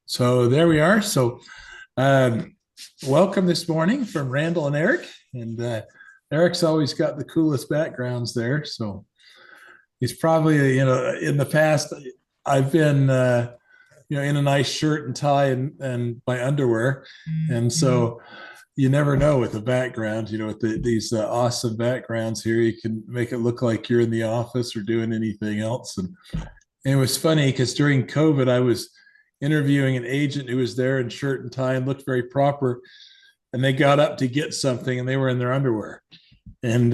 So there we are. Um, welcome this morning from Randall and Eric. And Eric's always got the coolest backgrounds there. So he's probably, in the past, I've been, in a nice shirt and tie and my underwear. And so you never know with the background, with these awesome backgrounds here, you can make it look like you're in the office or doing anything else. And it was funny because during COVID, I was interviewing an agent who was there in shirt and tie and looked very proper. And they got up to get something and they were in their underwear. And,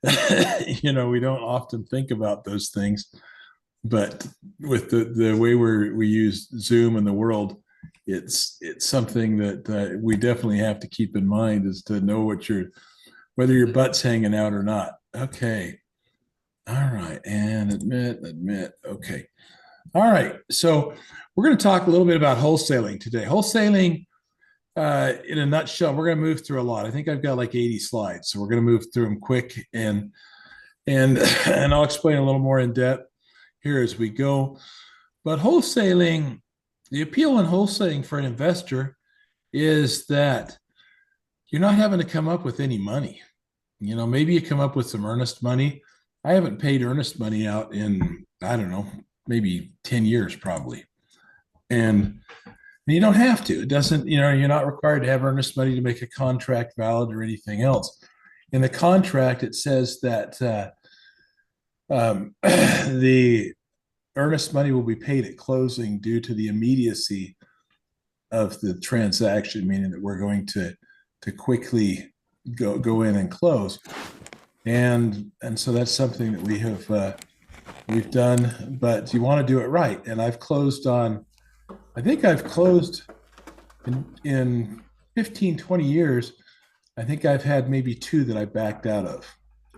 we don't often think about those things. But with the way we use Zoom in the world, it's something that we definitely have to keep in mind is to know whether your butt's hanging out or not. Okay. All right. And admit. Okay. All right. So we're going to talk a little bit about wholesaling today. Wholesaling, in a nutshell, we're going to move through a lot. I think I've got like 80 slides, so we're going to move through them quick and and I'll explain a little more in depth here as we go. But wholesaling, the appeal in wholesaling for an investor is that you're not having to come up with any money. Maybe you come up with some earnest money. I haven't paid earnest money out in, I don't know, maybe 10 years probably. And you don't have to. It doesn't, you're not required to have earnest money to make a contract valid or anything else. In the contract, it says that the earnest money will be paid at closing due to the immediacy of the transaction, meaning that we're going to quickly go in and close. And so that's something that we've done, but you want to do it right. And I think I've closed in 15, 20 years. I think I've had maybe two that I backed out of.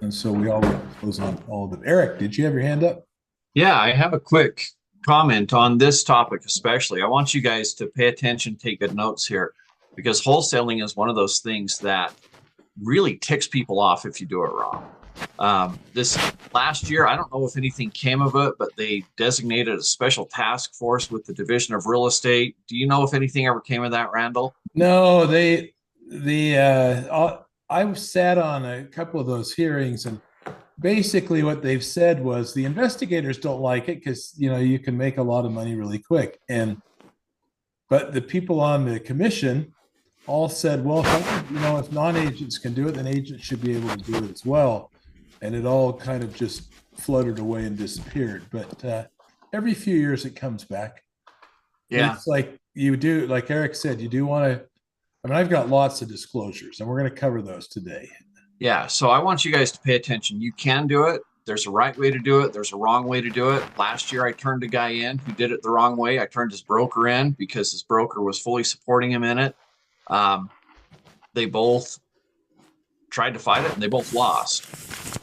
And so we always close on all of them. Eric, did you have your hand up? Yeah, I have a quick comment on this topic, especially. I want you guys to pay attention, take good notes here, because wholesaling is one of those things that really ticks people off if you do it wrong. This last year, I don't know if anything came of it, but they designated a special task force with the Division of Real Estate. Do you know if anything ever came of that, Randall? No, I sat on a couple of those hearings, and basically what they've said was the investigators don't like it because you can make a lot of money really quick, but the people on the commission all said, well, if non-agents can do it, then agents should be able to do it as well. And it all kind of just fluttered away and disappeared. But every few years it comes back. And Yeah. it's like you do, like Eric said, you do want to. I mean, I've got lots of disclosures, and we're going to cover those today. Yeah. So I want you guys to pay attention. You can do it. There's a right way to do it. There's a wrong way to do it. Last year, I turned a guy in who did it the wrong way. I turned his broker in because his broker was fully supporting him in it. Um, they both tried to fight it and they both lost.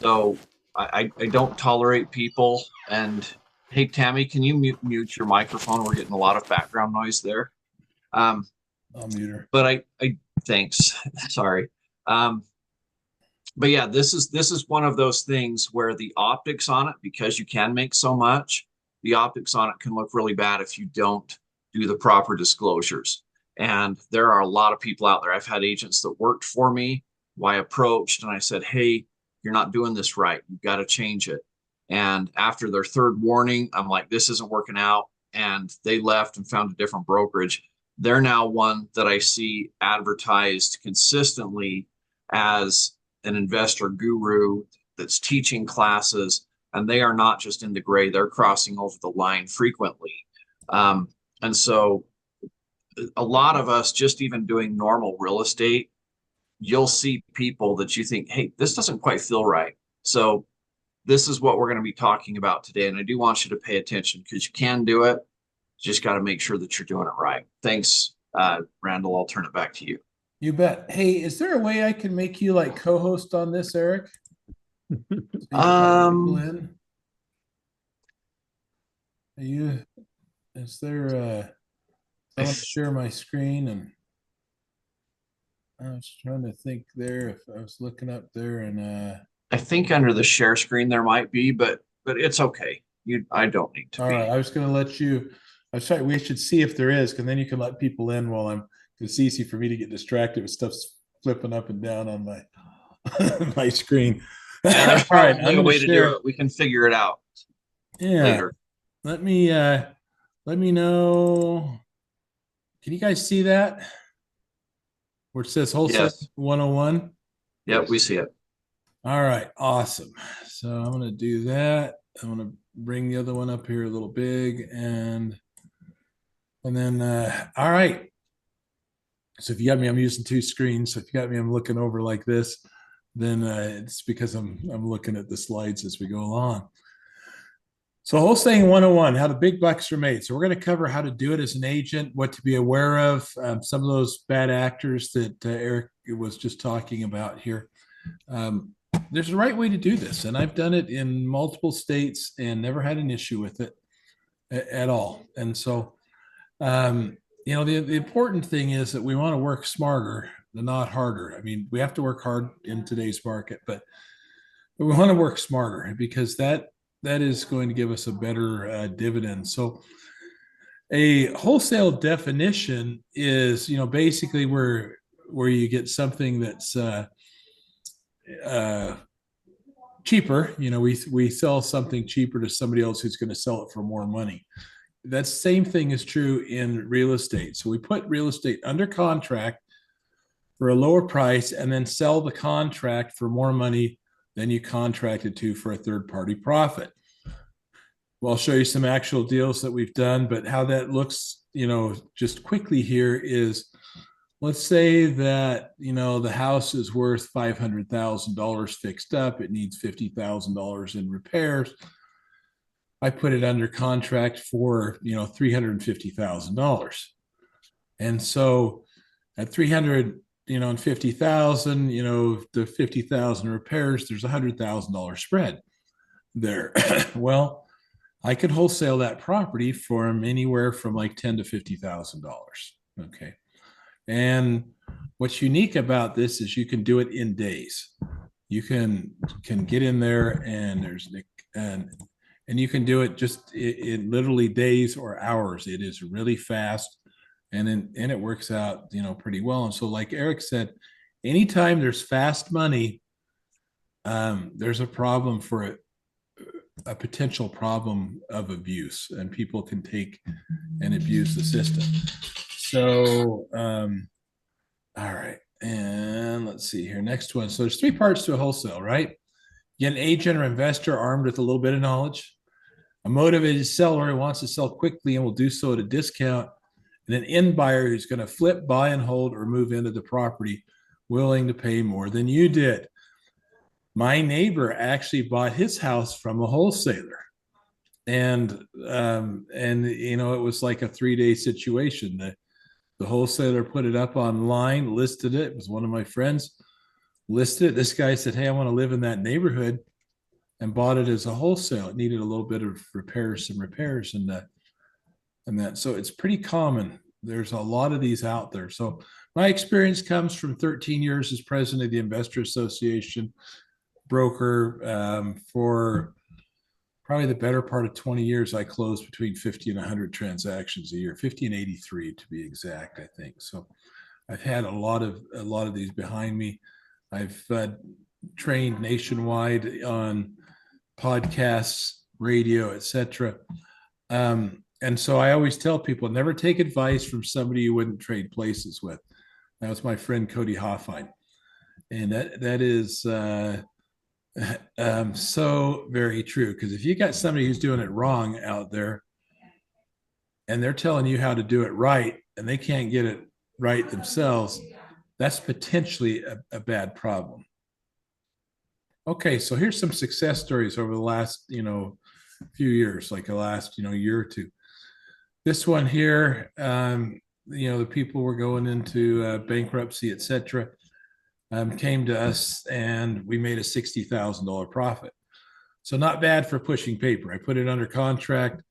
So I don't tolerate people. And hey, Tammy, can you mute your microphone? We're getting a lot of background noise there. I'll mute her. But I thanks. Sorry. But yeah, this is one of those things where the optics on it, because you can make so much, the optics on it can look really bad if you don't do the proper disclosures. And there are a lot of people out there. I've had agents that worked for me who I approached and I said, hey, you're not doing this right. You've got to change it. And after their third warning, I'm like, this isn't working out. And they left and found a different brokerage. They're now one that I see advertised consistently as an investor guru that's teaching classes, and they are not just in the gray, they're crossing over the line frequently. And so a lot of us just even doing normal real estate, you'll see people that you think, hey, this doesn't quite feel right. So this is what we're going to be talking about today. And I do want you to pay attention because you can do it. You just got to make sure that you're doing it right. Thanks, Randall. I'll turn it back to you. You bet. Hey, is there a way I can make you like co-host on this, Eric? Um, Is there I want to share my screen, and I was trying to think there if I was looking up there and I think under the share screen there might be, but it's okay. I don't need to all right, be. I was going to let you I was trying, we should see if there is, because then you can let people in while I'm, it's easy for me to get distracted with stuff flipping up and down on my my screen. Yeah, there's All right, probably I'm a going to way to do share. it. We can figure it out Yeah, later. let me let me know. Can you guys see that where it says wholesale Yes. 101? Yep, we see it. All right, awesome. So I'm going to do that. I'm going to bring the other one up here a little big and then all right. So if you got me, I'm using two screens. So if you got me, I'm looking over like this, then it's because I'm looking at the slides as we go along. So wholesaling 101, how the big bucks are made. So we're going to cover how to do it as an agent, what to be aware of, some of those bad actors that Eric was just talking about here. There's a right way to do this, and I've done it in multiple states and never had an issue with it at all. And so, the important thing is that we want to work smarter, not harder. I mean, we have to work hard in today's market, but we want to work smarter because that is going to give us a better dividend. So a wholesale definition is, basically where you get something that's uh, cheaper. We sell something cheaper to somebody else who's going to sell it for more money. That same thing is true in real estate. So we put real estate under contract for a lower price and then sell the contract for more money than you contracted to for a third party profit. Well, I'll show you some actual deals that we've done, but how that looks, just quickly here is, let's say that, the house is worth $500,000 fixed up. It needs $50,000 in repairs. I put it under contract for, $350,000. And so at 300, and 50,000, the 50,000 repairs, there's $100,000 spread there. Well, I could wholesale that property from anywhere from like $10,000 to $50,000. Okay. And what's unique about this is you can do it in days. You can get in there and you can do it just in literally days or hours. It is really fast and it works out, pretty well. And so like Eric said, anytime there's fast money, there's a problem for it, a potential problem of abuse, and people can take and abuse the system. So, all right. And let's see here. Next one. So there's three parts to a wholesale, right? You get an agent or investor armed with a little bit of knowledge, a motivated seller who wants to sell quickly and will do so at a discount, and an end buyer who's going to flip, buy and hold, or move into the property willing to pay more than you did. My neighbor actually bought his house from a wholesaler, and it was like a 3-day situation. The wholesaler put it up online, listed it. It was one of my friends listed it. This guy said, "Hey, I want to live in that neighborhood," and bought it as a wholesale. It needed a little bit of repairs and that. So it's pretty common. There's a lot of these out there. So my experience comes from 13 years as president of the Investor Association, broker, for probably the better part of 20 years. I closed between 50 and 100 transactions a year, 50 and 83 to be exact, I think. So I've had a lot of these behind me. I've trained nationwide on podcasts, radio, etc. And so I always tell people, never take advice from somebody you wouldn't trade places with. That was my friend Cody Hoffine, and that is so very true. Because if you got somebody who's doing it wrong out there, and they're telling you how to do it right, and they can't get it right themselves, that's potentially a bad problem. Okay, so here's some success stories over the last, few years, like the last, year or two. This one here, the people were going into bankruptcy, etc., came to us, and we made a $60,000 profit. So not bad for pushing paper. I put it under contract.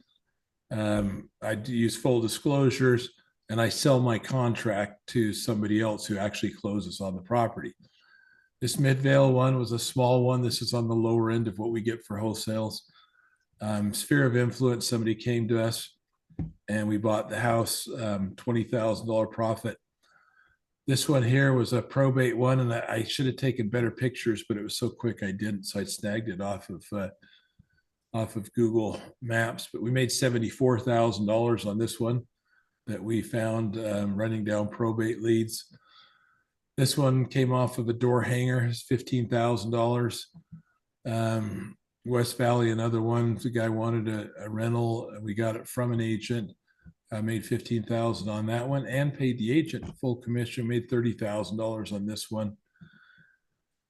I use full disclosures, and I sell my contract to somebody else who actually closes on the property. This Midvale one was a small one. This is on the lower end of what we get for wholesales. Sphere of influence, somebody came to us and we bought the house, $20,000 profit. This one here was a probate one, and I should have taken better pictures, but it was so quick I didn't. So I snagged it off of Google Maps. But we made $74,000 on this one that we found running down probate leads. This one came off of a door hanger, it's $15,000. West Valley, another one. The guy wanted a rental. We got it from an agent. I made $15,000 on that one and paid the agent full commission. Made $30,000 on this one.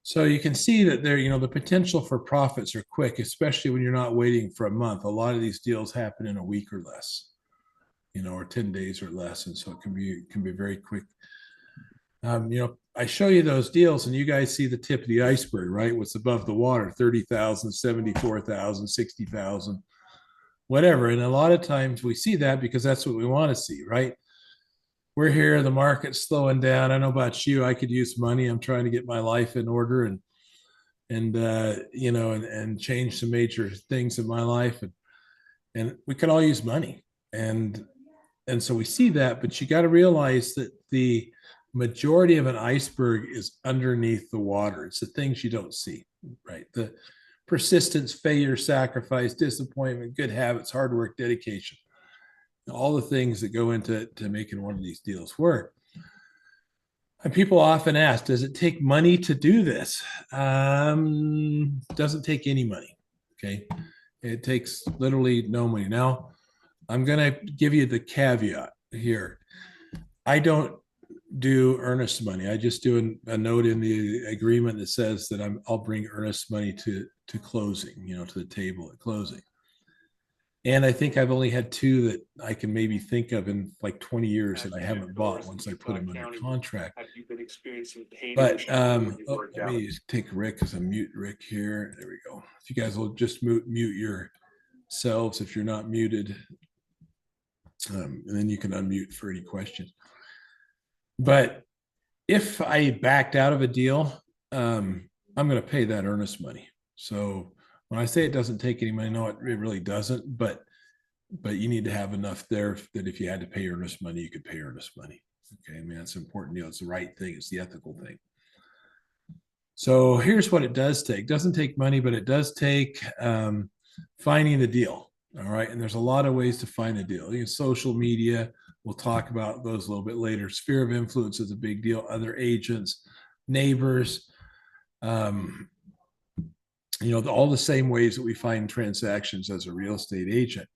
So you can see that there, the potential for profits are quick, especially when you're not waiting for a month. A lot of these deals happen in a week or less, or 10 days or less, and so it can be very quick. I show you those deals and you guys see the tip of the iceberg, right? What's above the water, 30,000, 74,000, 60,000, whatever. And a lot of times we see that because that's what we want to see, right? We're here, the market's slowing down. I don't know about you. I could use money. I'm trying to get my life in order and change some major things in my life. And we could all use money. And so we see that, but you got to realize that the majority of an iceberg is underneath the water. It's the things you don't see, right? The persistence, failure, sacrifice, disappointment, good habits, hard work, dedication, all the things that go into making one of these deals work. And people often ask, does it take money to do this? Doesn't take any money. Okay. It takes literally no money. Now, I'm going to give you the caveat here. I don't do earnest money. I just do a note in the agreement that says that I'll bring earnest money to closing, to the table at closing. And I think I've only had two that I can maybe think of in like 20 years that I haven't bought once I put them under contract. Have you been experiencing pain? But let me just take Rick because I mute Rick here. There we go. If you guys will just mute yourselves if you're not muted, and then you can unmute for any questions. But if I backed out of a deal, I'm going to pay that earnest money. So when I say it doesn't take any money, no, it really doesn't. But you need to have enough there that if you had to pay earnest money, you could pay earnest money. Okay, I mean, that's an important deal. It's the right thing. It's the ethical thing. So here's what it does take. It doesn't take money, but it does take finding the deal. All right. And there's a lot of ways to find a deal. You know, social media, we'll talk about those a little bit later. Sphere of influence is a big deal. Other agents, neighbors, all the same ways that we find transactions as a real estate agent.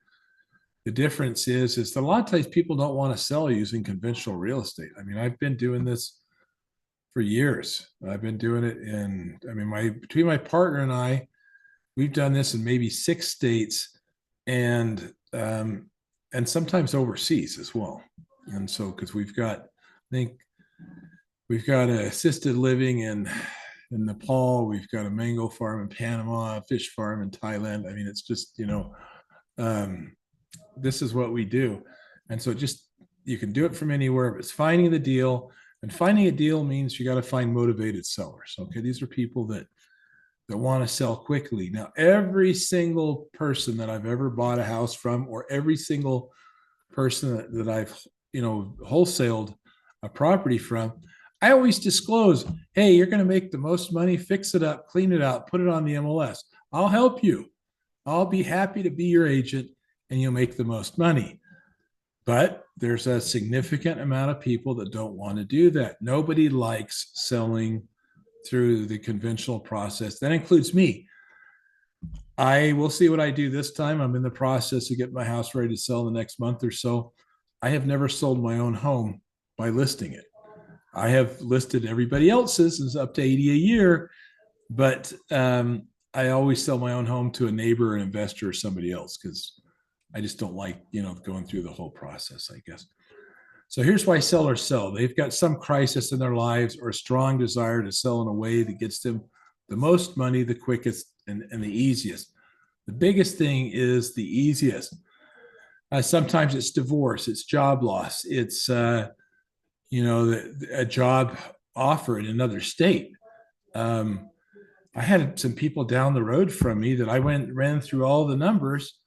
The difference is that a lot of times people don't want to sell using conventional real estate. I mean, I've been doing this for years. I've been doing it between my partner and I, we've done this in maybe 6 states and sometimes overseas as well. And so, because we've got assisted living in Nepal, we've got a mango farm in Panama, a fish farm in Thailand. I mean, it's just, this is what we do. And so you can do it from anywhere, but it's finding the deal. And finding a deal means you got to find motivated sellers. Okay. These are people that want to sell quickly. Now, every single person that I've ever bought a house from, or every single person that I've, wholesaled a property from, I always disclose, hey, you're going to make the most money, fix it up, clean it out, put it on the MLS. I'll help you. I'll be happy to be your agent and you'll make the most money. But there's a significant amount of people that don't want to do that. Nobody likes selling through the conventional process. That includes me. I will see what I do this time. I'm in the process of getting my house ready to sell the next month or so. I have never sold my own home by listing it. I have listed everybody else's, is up to 80 a year, but I always sell my own home to a neighbor, an investor, or somebody else, because I just don't like, going through the whole process, I guess. So here's why sellers sell. They've got some crisis in their lives or a strong desire to sell in a way that gets them the most money, the quickest, and the easiest. The biggest thing is the easiest. Sometimes it's divorce, it's job loss, it's a job offer in another state. I had some people down the road from me that I ran through all the numbers,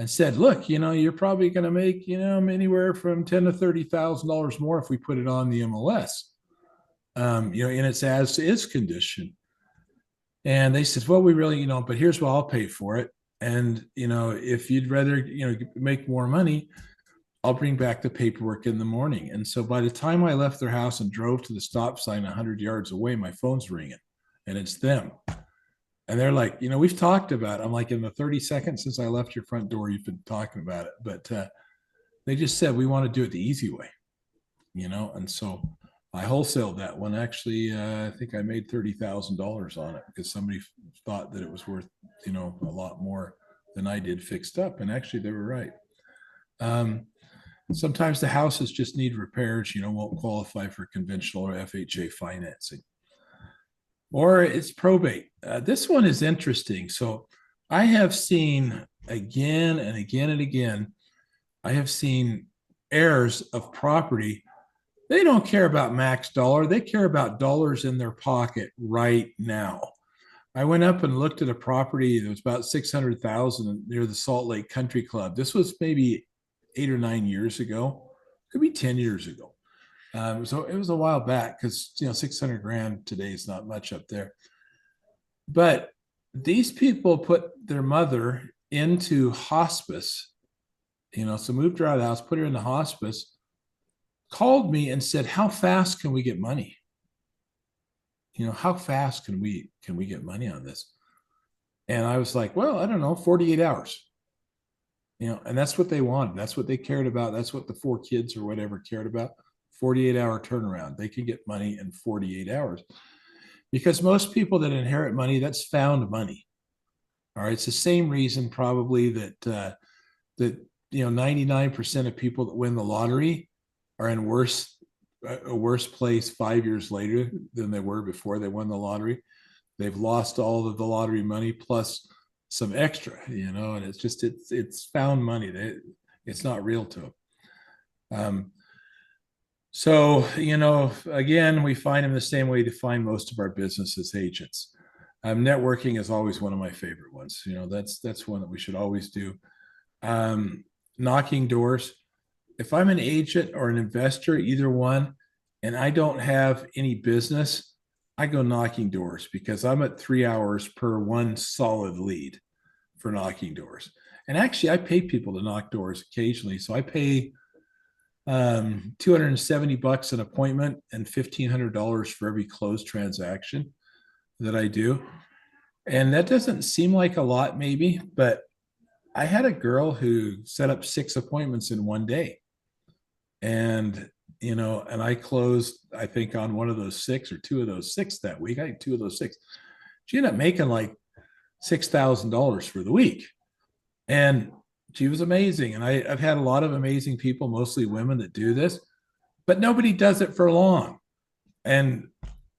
and said, look, you're probably going to make, anywhere from ten to $30,000 more if we put it on the MLS, in its as is condition. And they said, well, we really, but here's what I'll pay for it. And, if you'd rather, make more money, I'll bring back the paperwork in the morning. And so by the time I left their house and drove to the stop sign 100 yards away, my phone's ringing and it's them. And they're like, we've talked about it. I'm like, in the 30 seconds since I left your front door, you've been talking about it. But they just said, we want to do it the easy way, and so I wholesaled that one. Actually, I think I made $30,000 on it because somebody thought that it was worth, a lot more than I did fixed up. And actually, they were right. Sometimes the houses just need repairs, won't qualify for conventional or FHA financing. Or it's probate. This one is interesting. So I have seen again and again and again, I have seen heirs of property. They don't care about max dollar. They care about dollars in their pocket right now. I went up and looked at a property that was about 600,000 near the Salt Lake Country Club. This was maybe 8 or 9 years ago, could be 10 years ago. So it was a while back because 600 grand today is not much up there. But these people put their mother into hospice, so moved her out of the house, put her in the hospice, called me and said, how fast can we get money? How fast can we get money on this? And I was like, well, I don't know, 48 hours. And that's what they wanted. That's what they cared about. That's what the 4 kids or whatever cared about. 48-hour turnaround. They can get money in 48 hours. Because most people that inherit money, that's found money. All right. It's the same reason probably that 99% of people that win the lottery are in a worse place 5 years later than they were before they won the lottery. They've lost all of the lottery money plus some extra, and it's found money. It's not real to them. So, again, we find them the same way to find most of our business as agents. Networking is always one of my favorite ones. That's one that we should always do. Knocking doors. If I'm an agent or an investor, either one, and I don't have any business, I go knocking doors because I'm at 3 hours per one solid lead for knocking doors. And actually, I pay people to knock doors occasionally. So I pay $270 an appointment and $1,500 for every closed transaction that I do. And that doesn't seem like a lot, maybe, but I had a girl who set up 6 appointments in one day. And, and I closed, I think, on one of those 6 or 2 of those 6 that week. I had 2 of those 6. She ended up making like $6,000 for the week. And she was amazing. And I've had a lot of amazing people, mostly women, that do this, but nobody does it for long. And,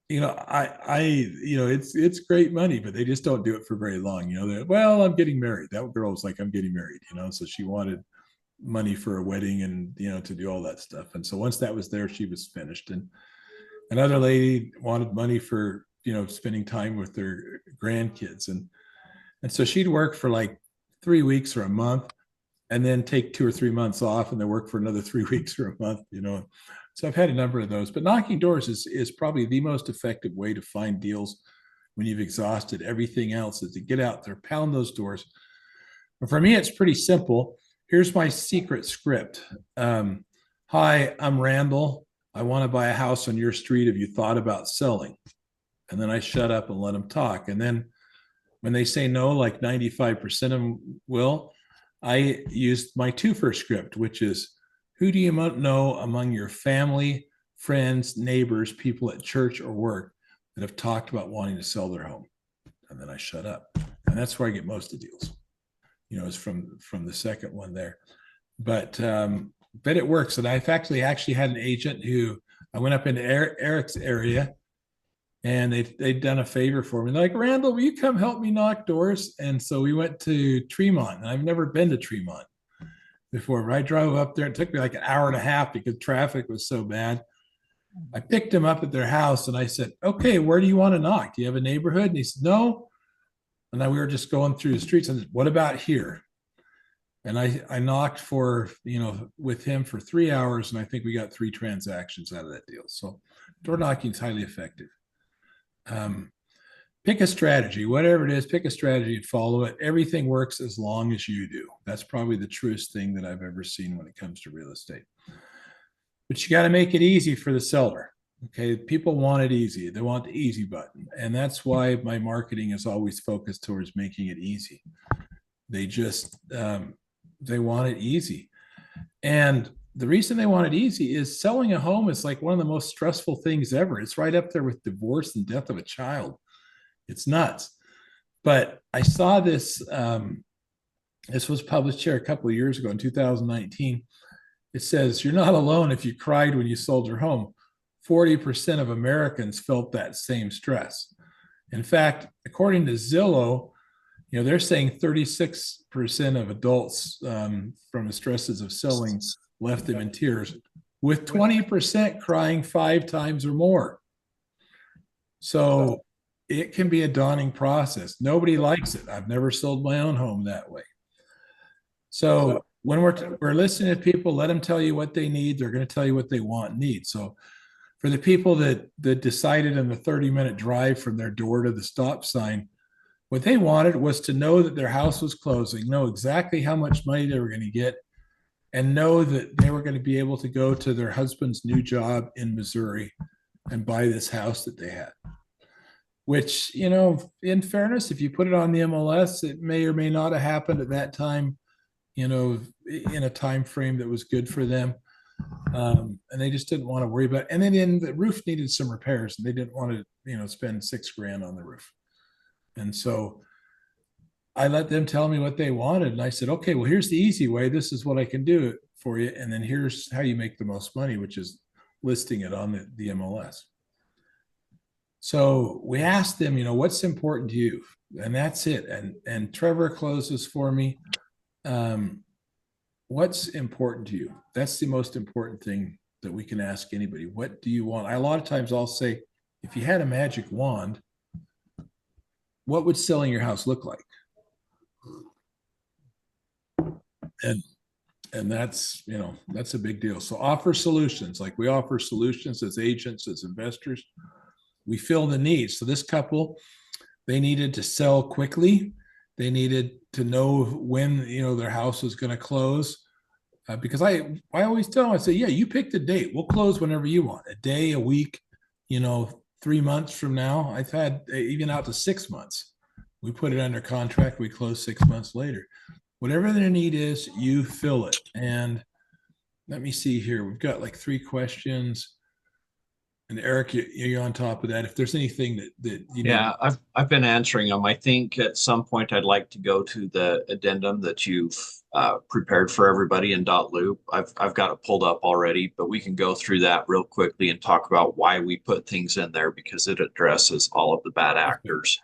it's great money, but they just don't do it for very long. Well, I'm getting married. That girl was like, I'm getting married, so she wanted money for a wedding and, to do all that stuff. And so once that was there, she was finished. And another lady wanted money for, spending time with their grandkids. And so she'd work for like 3 weeks or a month and then take 2 or 3 months off and then work for another 3 weeks or a month, So I've had a number of those, but knocking doors is probably the most effective way to find deals when you've exhausted everything else, is to get out there, pound those doors. And for me, it's pretty simple. Here's my secret script. Hi, I'm Randall. I want to buy a house on your street. Have you thought about selling? And then I shut up and let them talk. And then when they say no, like 95% of them will, I used my 2-fer script, which is, who do you know among your family, friends, neighbors, people at church or work that have talked about wanting to sell their home? And then I shut up. And that's where I get most of the deals, is from the second one there. But it works. And I've actually had an agent who, I went up into Eric's area and they'd done a favor for me. They're like, Randall, will you come help me knock doors? And so we went to Tremont, and I've never been to Tremont before, but I drove up there. It took me like an hour and a half because traffic was so bad. I picked him up at their house and I said, okay, where do you want to knock? Do you have a neighborhood? And he said, no. And then we were just going through the streets and said, what about here? And I knocked for, with him for 3 hours, and I think we got 3 transactions out of that deal. So door knocking is highly effective. Um, Pick a strategy, whatever it is, pick a strategy and follow it. Everything works as long as you do. That's probably the truest thing that I've ever seen when it comes to real estate. But you got to make it easy for the seller. Okay. People want it easy. They want the easy button. And that's why my marketing is always focused towards making it easy. They just, they want it easy. And the reason they want it easy is selling a home is like one of the most stressful things ever. It's right up there with divorce and death of a child. It's nuts. But I saw this. This was published here a couple of years ago in 2019. It says, "You're not alone if you cried when you sold your home. 40% of Americans felt that same stress." In fact, according to Zillow, they're saying 36% of adults from the stresses of selling left them in tears, with 20% crying 5 times or more. So it can be a daunting process. Nobody likes it. I've never sold my own home that way. So when we're listening to people, let them tell you what they need. They're going to tell you what they want and need. So for the people that decided in the 30-minute drive from their door to the stop sign, what they wanted was to know that their house was closing, know exactly how much money they were going to get, and know that they were going to be able to go to their husband's new job in Missouri and buy this house that they had. Which, in fairness, if you put it on the MLS, it may or may not have happened at that time, in a time frame that was good for them. And they just didn't want to worry about it. And then the roof needed some repairs, and they didn't want to, spend $6,000 on the roof. And so I let them tell me what they wanted. And I said, okay, well, here's the easy way. This is what I can do for you. And then here's how you make the most money, which is listing it on the MLS. So we asked them, what's important to you? And that's it. And Trevor closes for me. What's important to you? That's the most important thing that we can ask anybody. What do you want? A lot of times I'll say, if you had a magic wand, what would selling your house look like? And that's, that's a big deal. So offer solutions. Like we offer solutions as agents, as investors. We fill the needs. So this couple, they needed to sell quickly. They needed to know when, their house was going to close. Because I always tell them, I say, yeah, you pick the date. We'll close whenever you want. A day, a week, 3 months from now. I've had even out to 6 months. We put it under contract. We close 6 months later. Whatever their need is, you fill it. And let me see here. We've got like 3 questions. And Eric, you're on top of that. If there's anything that you Yeah, I've been answering them. I think at some point I'd like to go to the addendum that you've prepared for everybody in .loop. I've got it pulled up already, but we can go through that real quickly and talk about why we put things in there, because it addresses all of the bad actors.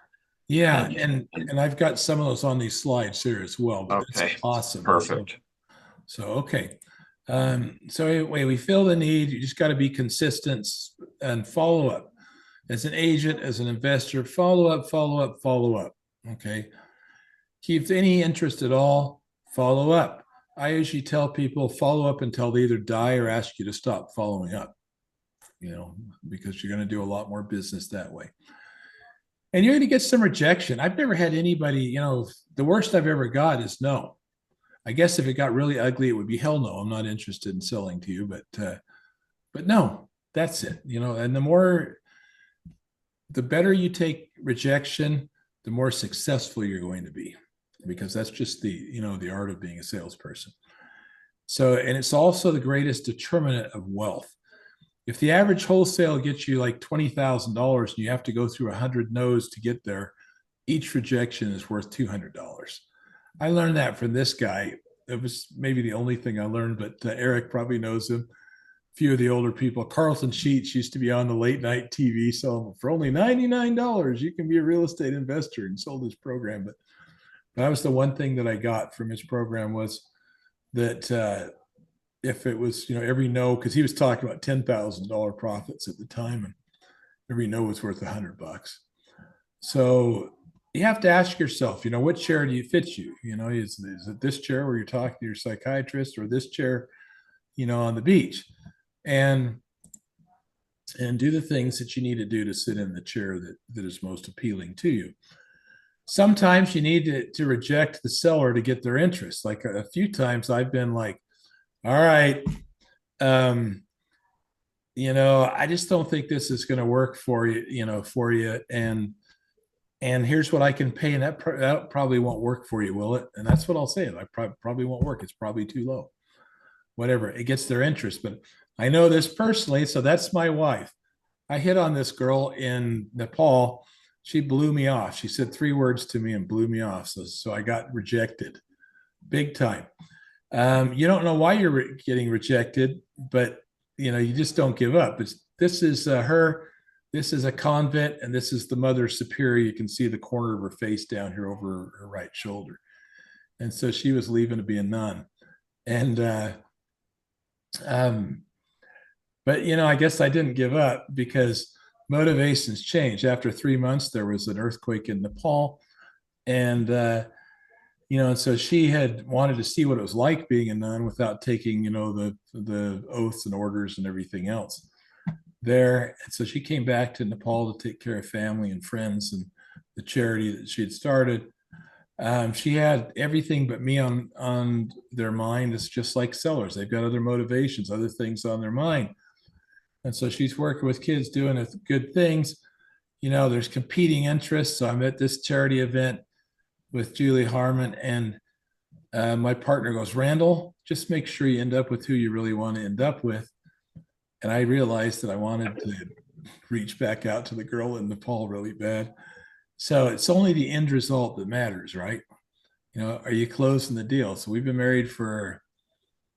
Yeah, and I've got some of those on these slides here as well. But okay, that's awesome. Perfect. So okay. So anyway, we fill the need. You just got to be consistent and follow up. As an agent, as an investor, follow up, follow up, follow up. Okay. Keep any interest at all, follow up. I usually tell people follow up until they either die or ask you to stop following up, because you're going to do a lot more business that way. And you're going to get some rejection. I've never had anybody, the worst I've ever got is no. I guess if it got really ugly, it would be hell no. I'm not interested in selling to you, but no, that's it. And the better you take rejection, the more successful you're going to be, because that's just the art of being a salesperson. So, and it's also the greatest determinant of wealth. If the average wholesale gets you like $20,000 and you have to go through 100 no's to get there, each rejection is worth $200. I learned that from this guy. It was maybe the only thing I learned, but Eric probably knows him. A few of the older people. Carlton Sheets used to be on the late night TV. So for only $99, you can be a real estate investor, and sold his program. But that was the one thing that I got from his program, was that if it was, every no, because he was talking about $10,000 profits at the time, and every no was worth $100. So you have to ask yourself, what chair do you fit you? Is it this chair where you're talking to your psychiatrist, or this chair, on the beach? And do the things that you need to do to sit in the chair that is most appealing to you. Sometimes you need to reject the seller to get their interest. Like a few times I've been like, all right, um, I just don't think this is going to work for you, and here's what I can pay, and that probably won't work for you, will it? And that's what I'll say. I probably won't work. It's probably too low. Whatever, it gets their interest. But I know this personally, so that's my wife. I hit on this girl in Nepal. She blew me off. She said 3 words to me and blew me off. So I got rejected big time. You don't know why you're getting rejected, but you just don't give up. This is her. This is a convent, and this is the Mother Superior. You can see the corner of her face down here over her right shoulder. And so she was leaving to be a nun. And um, but I guess I didn't give up, because motivations change. After 3 months, there was an earthquake in Nepal, and and so she had wanted to see what it was like being a nun without taking, the oaths and orders and everything else there. And so she came back to Nepal to take care of family and friends and the charity that she had started. She had everything but me on their mind. It's just like sellers; they've got other motivations, other things on their mind. And so she's working with kids doing good things. There's competing interests. So I'm at this charity event with Julie Harmon, and my partner goes, Randall, just make sure you end up with who you really want to end up with. And I realized that I wanted to reach back out to the girl in Nepal really bad. So it's only the end result that matters, right? Are you closing the deal? So we've been married for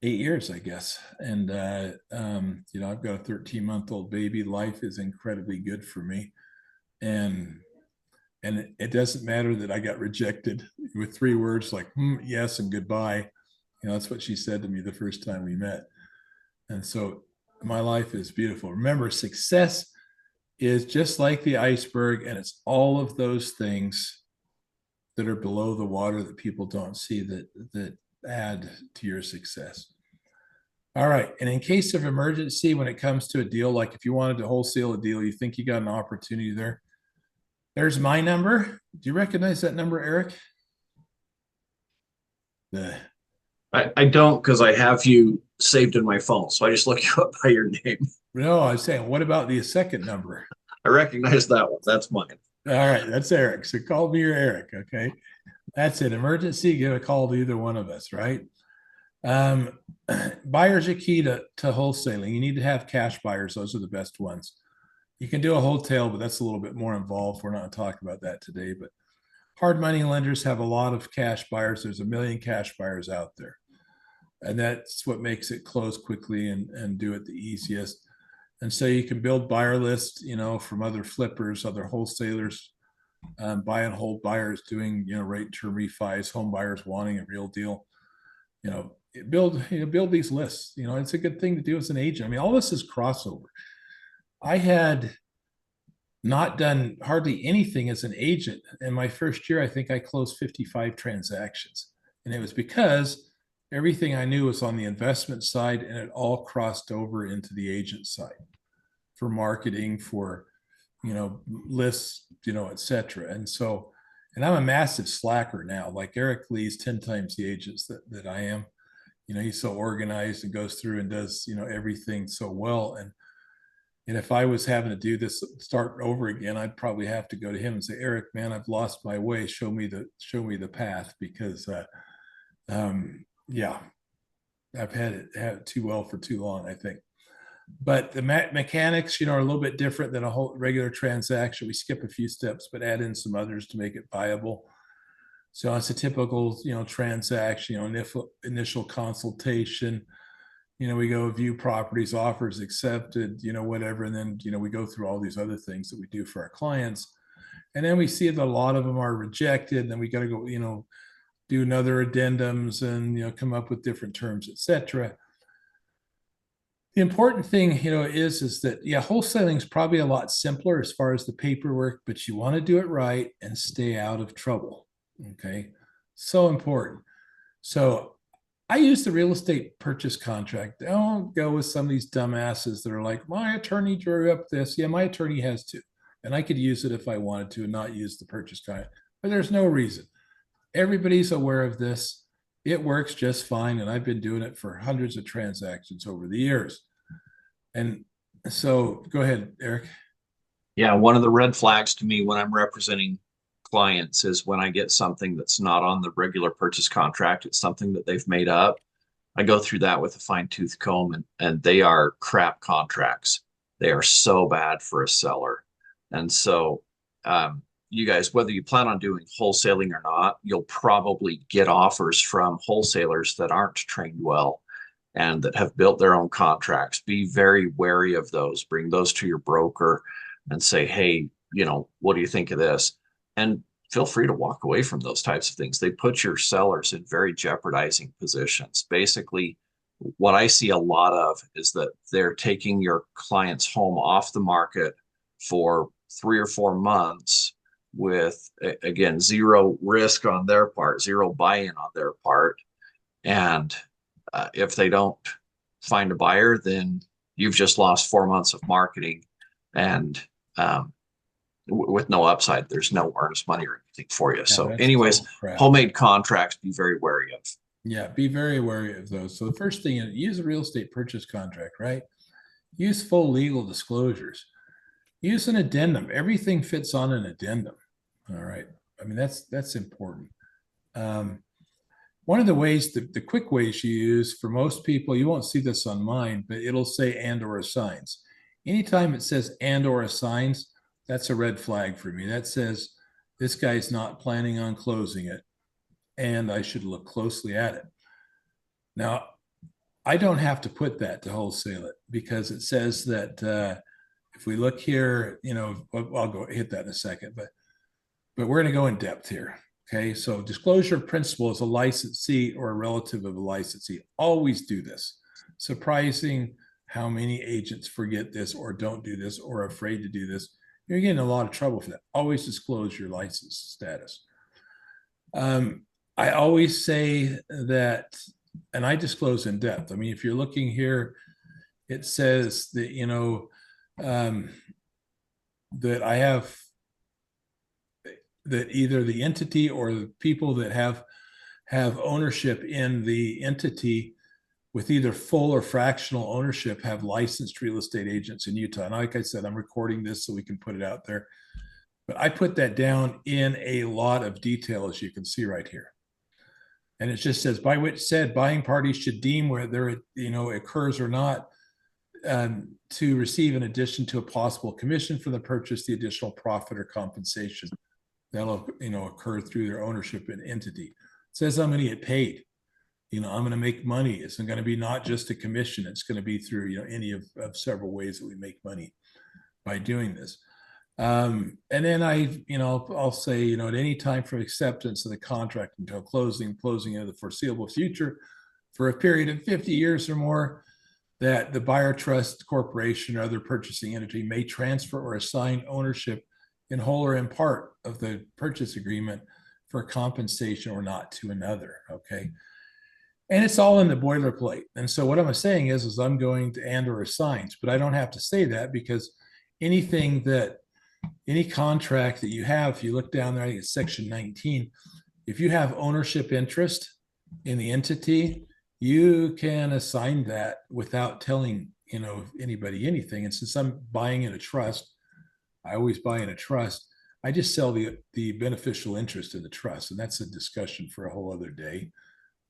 8 years, I guess. And, I've got a 13-month-old baby. Life is incredibly good for me. And it doesn't matter that I got rejected with 3 words like yes and goodbye. That's what she said to me the first time we met. And so my life is beautiful. Remember, success is just like the iceberg, and it's all of those things that are below the water that people don't see that add to your success. All right. And in case of emergency, when it comes to a deal, like if you wanted to wholesale a deal, you think you got an opportunity there, there's my number. Do you recognize that number, Eric? The I don't, because I have you saved in my phone. So I just look you up by your name. No, I was saying, what about the second number? I recognize that one. That's mine. All right, that's Eric. So call me or Eric. Okay. That's it. Emergency, give a call to either one of us, right? Um, Buyers are key to wholesaling. You need to have cash buyers. Those are the best ones. You can do a wholesale, but that's a little bit more involved. We're not talking about that today, but hard money lenders have a lot of cash buyers. There's a million cash buyers out there. And that's what makes it close quickly and do it the easiest. And so you can build buyer lists, from other flippers, other wholesalers, buy and hold buyers doing, rate term refis, home buyers wanting a real deal. Build these lists. It's a good thing to do as an agent. I mean, all this is crossover. I had not done hardly anything as an agent. In my first year, I think I closed 55 transactions. And it was because everything I knew was on the investment side, and it all crossed over into the agent side for marketing, for, lists, et cetera. And so, and I'm a massive slacker now. Like Eric Lee's 10 times the agents that I am. He's so organized and goes through and does, everything so well. And if I was having to do this, start over again, I'd probably have to go to him and say, Eric, man, I've lost my way. Show me the path, because, yeah, I've had it too well for too long, I think. But the mechanics, are a little bit different than a whole regular transaction. We skip a few steps, but add in some others to make it viable. So it's a typical, transaction, initial consultation. We go view properties, offers accepted, whatever. And then, we go through all these other things that we do for our clients. And then we see that a lot of them are rejected. And then we got to go, do another addendums and, come up with different terms, et cetera. The important thing, is that, yeah, wholesaling is probably a lot simpler as far as the paperwork, but you want to do it right and stay out of trouble. Okay. So important. So I use the real estate purchase contract. I don't go with some of these dumbasses that are like, my attorney drew up this. Yeah, my attorney has too. And I could use it if I wanted to and not use the purchase contract. But there's no reason. Everybody's aware of this. It works just fine. And I've been doing it for hundreds of transactions over the years. And so go ahead, Eric. Yeah, one of the red flags to me when I'm representing clients is when I get something that's not on the regular purchase contract, it's something that they've made up. I go through that with a fine tooth comb, and they are crap contracts. They are so bad for a seller. And so, you guys, whether you plan on doing wholesaling or not, you'll probably get offers from wholesalers that aren't trained well and that have built their own contracts. Be very wary of those. Bring those to your broker and say, hey, what do you think of this? And feel free to walk away from those types of things. They put your sellers in very jeopardizing positions. Basically, what I see a lot of is that they're taking your client's home off the market for 3 or 4 months with, again, zero risk on their part, zero buy-in on their part. And if they don't find a buyer, then you've just lost 4 months of marketing, and with no upside. There's no earnest money or anything for you. Yeah, So, that's anyways, total crap. homemade contracts, be very wary of. Yeah, be very wary of those. So the first thing, use a real estate purchase contract, right? Use full legal disclosures. Use an addendum. Everything fits on an addendum. All right. I mean, that's important. Um, One of the ways, the quick ways you use for most people, you won't see this on mine, but it'll say and or assigns. Anytime it says and or assigns, that's a red flag for me. That says this guy's not planning on closing it, and I should look closely at it. Now, I don't have to put that to wholesale it because it says that if we look here, I'll go hit that in a second, but we're going to go in depth here. Okay, so disclosure of principal is a licensee or a relative of a licensee. Always do this. Surprising how many agents forget this or don't do this or are afraid to do this. You're getting a lot of trouble for that. Always disclose your license status. I always say that, and I disclose in depth. I mean, if you're looking here, it says that, um, that I have that either the entity or the people that have ownership in the entity with either full or fractional ownership have licensed real estate agents in Utah. And like I said, I'm recording this so we can put it out there. But I put that down in a lot of detail, as you can see right here. And it just says, by which said buying parties should deem whether it occurs or not, to receive, in addition to a possible commission for the purchase, the additional profit or compensation that'll occur through their ownership in entity. It says I'm going to get paid. I'm going to make money. It's going to be not just a commission. It's going to be through any of several ways that we make money by doing this. And then I'll say, at any time from acceptance of the contract until closing of the foreseeable future for a period of 50 years or more, that the buyer trust corporation or other purchasing entity may transfer or assign ownership in whole or in part of the purchase agreement for compensation or not to another. Okay. And it's all in the boilerplate. And so what I'm saying is I'm going to and or assigns, but I don't have to say that because any contract that you have, if you look down there, I think it's section 19, if you have ownership interest in the entity, you can assign that without telling, anybody anything. And since I'm buying in a trust, I always buy in a trust. I just sell the beneficial interest in the trust. And that's a discussion for a whole other day.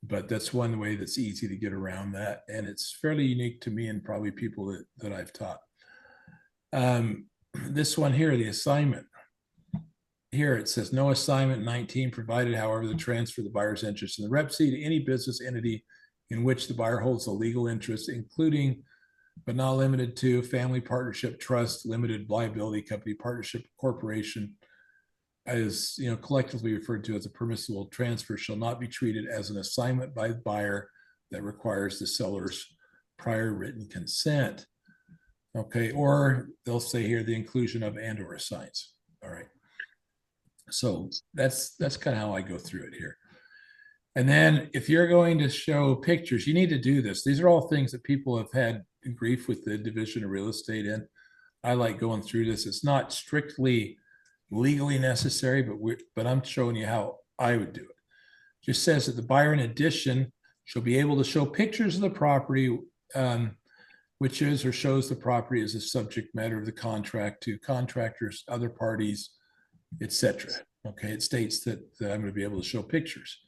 But that's one way that's easy to get around that. And it's fairly unique to me and probably people that I've taught. This one here, the assignment. Here it says no assignment 19 provided, however, the transfer of the buyer's interest in the rep to any business entity in which the buyer holds a legal interest, including but not limited to family partnership, trust, limited liability company, partnership, corporation, as collectively referred to as a permissible transfer, shall not be treated as an assignment by the buyer that requires the seller's prior written consent. Okay, or they'll say here the inclusion of and or assigns. All right. So that's kind of how I go through it here. And then if you're going to show pictures, you need to do this. These are all things that people have had grief with the division of real estate in. I like going through this. It's not strictly legally necessary, but I'm showing you how I would do it. Just says that the buyer, in addition, shall be able to show pictures of the property, which is or shows the property as a subject matter of the contract to contractors, other parties, etc. Okay, it states that I'm going to be able to show pictures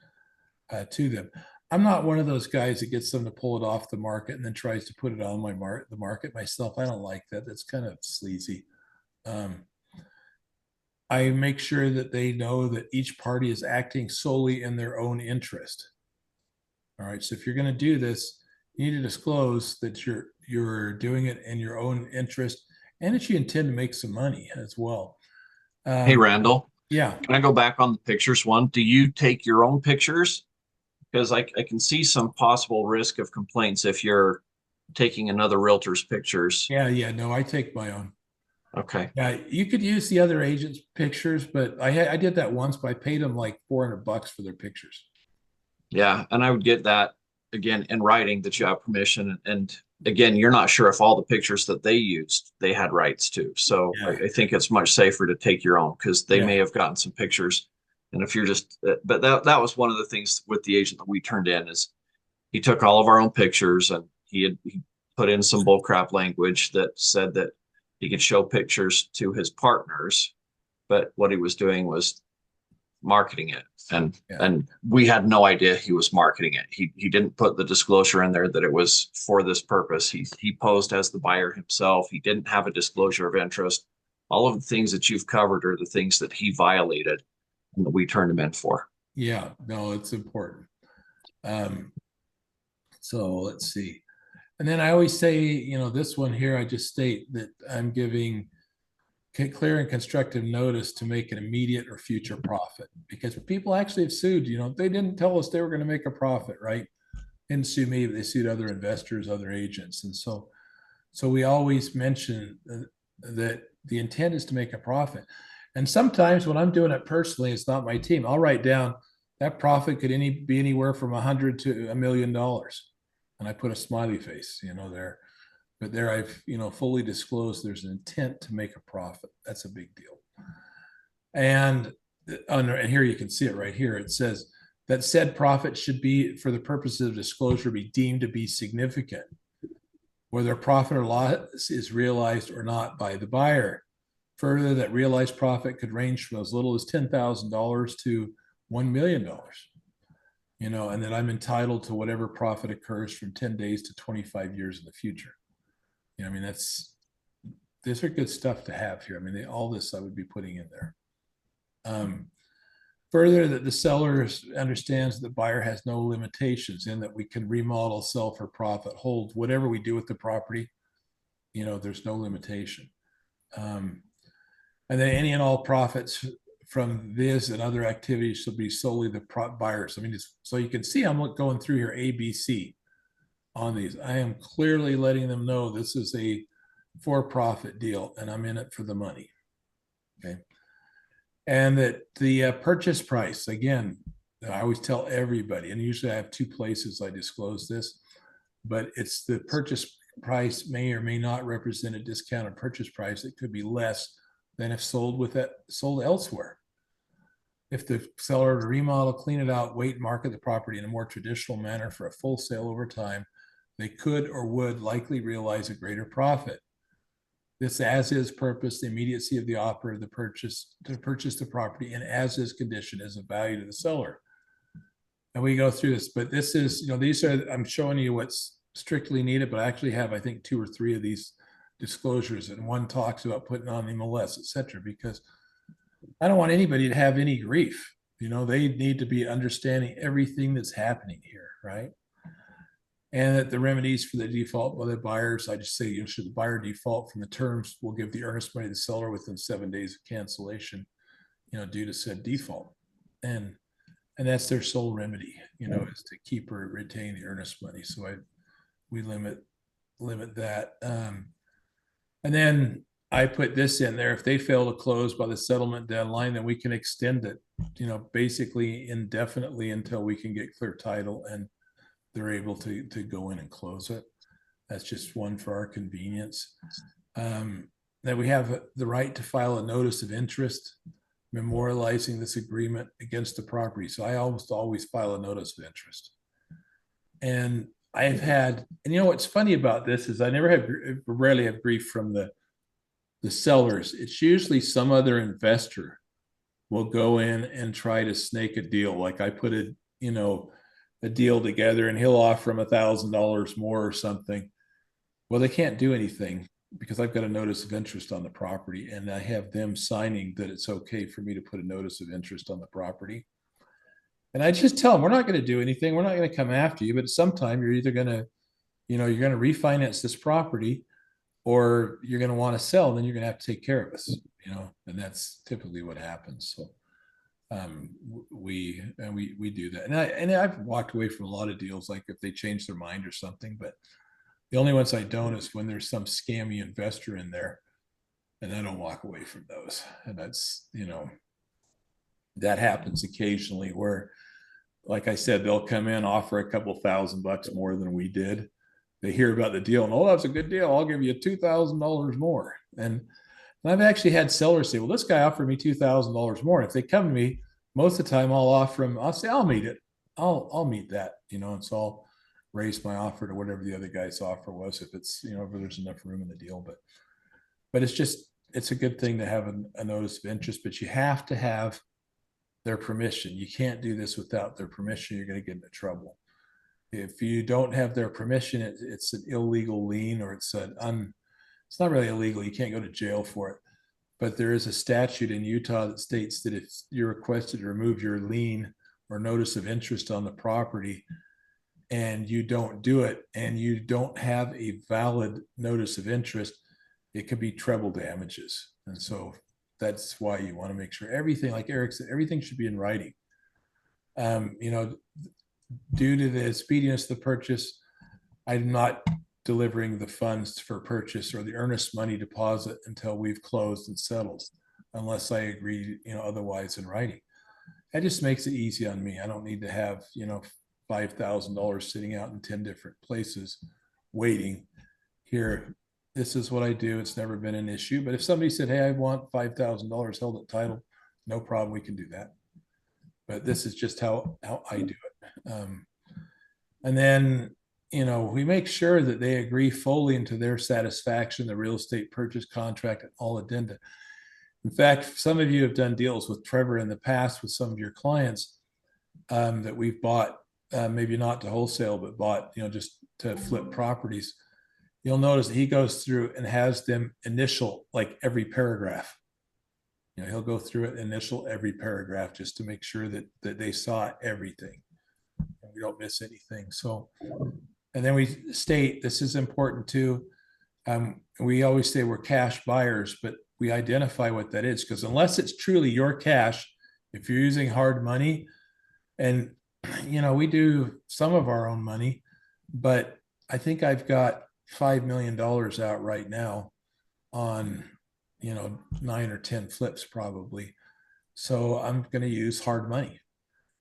to them. I'm not one of those guys that gets them to pull it off the market and then tries to put it on the market myself. I don't like that. That's kind of sleazy. I make sure that they know that each party is acting solely in their own interest. All right. So if you're going to do this, you need to disclose that you're doing it in your own interest and that you intend to make some money as well. Hey, Randall, Yeah. can I go back on the pictures one? Do you take your own pictures? Because I can see some possible risk of complaints if you're taking another realtor's pictures. Yeah. No, I take my own. Okay. Yeah, you could use the other agent's pictures, but I did that once, but I paid them like $400 for their pictures. Yeah. And I would get that again in writing that you have permission. And again, you're not sure if all the pictures that they used, they had rights to. So Yeah. I think it's much safer to take your own because they may Yeah. have gotten some pictures. And if you're just, but that was one of the things with the agent that we turned in is he took all of our own pictures and he put in some bullcrap language that said that he could show pictures to his partners, but what he was doing was marketing it. And Yeah. and we had no idea he was marketing it. He didn't put the disclosure in there that it was for this purpose. He posed as the buyer himself. He didn't have a disclosure of interest. All of the things that you've covered are the things that he violated and that we turned him in for. Yeah, no, it's important. So let's see. And then I always say, this one here, I just state that I'm giving clear and constructive notice to make an immediate or future profit because people actually have sued, they didn't tell us they were going to make a profit, right? They didn't sue me, but they sued other investors, other agents. And so we always mention that the intent is to make a profit. And sometimes when I'm doing it personally, it's not my team. I'll write down that profit could be anywhere from $100 to $1 million. And I put a smiley face, there. But there I've, fully disclosed there's an intent to make a profit. That's a big deal. And here you can see it right here. It says that said profit should be, for the purposes of disclosure, be deemed to be significant, whether profit or loss is realized or not by the buyer. Further, that realized profit could range from as little as $10,000 to $1 million. And that I'm entitled to whatever profit occurs from 10 days to 25 years in the future. These are good stuff to have here. All this I would be putting in there. Further, that the seller understands that the buyer has no limitations in that we can remodel, sell for profit, hold whatever we do with the property. There's no limitation. And then any and all profits from this and other activities shall be solely the buyers. So you can see I'm going through here ABC on these. I am clearly letting them know this is a for-profit deal and I'm in it for the money. Okay. And that the purchase price, again, I always tell everybody, and usually I have two places I disclose this, but it's the purchase price may or may not represent a discounted purchase price. It could be less than if sold elsewhere. If the seller to remodel, clean it out, wait, market the property in a more traditional manner for a full sale over time, they could or would likely realize a greater profit. This as-is purpose, the immediacy of the offer of the purchase to purchase the property, and as-is condition is of value to the seller. And we go through this, but this is, I'm showing you what's strictly needed, but I actually have, I think, 2 or 3 of these disclosures, and one talks about putting on MLS, etc., because I don't want anybody to have any grief. They need to be understanding everything that's happening here, right? And that the remedies for the default by the buyers, I just say, should the buyer default from the terms, we'll give the earnest money to the seller within 7 days of cancellation, due to said default. And that's their sole remedy, is to keep or retain the earnest money. So we limit limit that. And then I put this in there. If they fail to close by the settlement deadline, then we can extend it, basically indefinitely until we can get clear title and they're able to go in and close it. That's just one for our convenience. That we have the right to file a notice of interest memorializing this agreement against the property. So I almost always file a notice of interest. And I've had, and what's funny about this is I rarely have grief from the sellers. It's usually some other investor will go in and try to snake a deal. Like I put a deal together and he'll offer him $1,000 more or something. Well, they can't do anything because I've got a notice of interest on the property and I have them signing that it's okay for me to put a notice of interest on the property. And I just tell them, we're not going to do anything. We're not going to come after you, but sometime you're either going to, you're going to refinance this property or you're going to want to sell, and then you're going to have to take care of us, and that's typically what happens. So we do that. And I've walked away from a lot of deals, like if they change their mind or something, but the only ones I don't is when there's some scammy investor in there, and I don't walk away from those. And that's, that happens occasionally where, like I said, they'll come in, offer a couple $1,000 more than we did. They hear about the deal and, oh, that's a good deal. I'll give you $2,000 more. And I've actually had sellers say, well, this guy offered me $2,000 more. And if they come to me, most of the time I'll offer them, I'll say, I'll meet it. I'll meet that, and so I'll raise my offer to whatever the other guy's offer was, if it's, if there's enough room in the deal. But it's a good thing to have a notice of interest, but you have to have their permission. You can't do this without their permission. You're going to get into trouble. If you don't have their permission, it's an illegal lien, or it's not really illegal. You can't go to jail for it. But there is a statute in Utah that states that if you're requested to remove your lien or notice of interest on the property and you don't do it and you don't have a valid notice of interest, it could be treble damages. And so that's why you want to make sure everything, like Eric said, everything should be in writing. Due to the speediness of the purchase, I'm not delivering the funds for purchase or the earnest money deposit until we've closed and settled, unless I agree, otherwise in writing. That just makes it easy on me. I don't need to have, $5,000 sitting out in 10 different places waiting. Here, this is what I do. It's never been an issue. But if somebody said, hey, I want $5,000 held at title, no problem, we can do that. But this is just how I do it. And then, we make sure that they agree fully and to their satisfaction, the real estate purchase contract and all addenda. In fact, some of you have done deals with Trevor in the past with some of your clients that we've bought, maybe not to wholesale, but bought, just to flip properties. You'll notice that he goes through and has them initial like every paragraph. He'll go through it, initial every paragraph, just to make sure that they saw everything and we don't miss anything. So, and then we state, this is important too. We always say we're cash buyers, but we identify what that is, because unless it's truly your cash, if you're using hard money, and we do some of our own money, but I think I've got $5 million out right now on 9 or 10 flips probably. So I'm going to use hard money.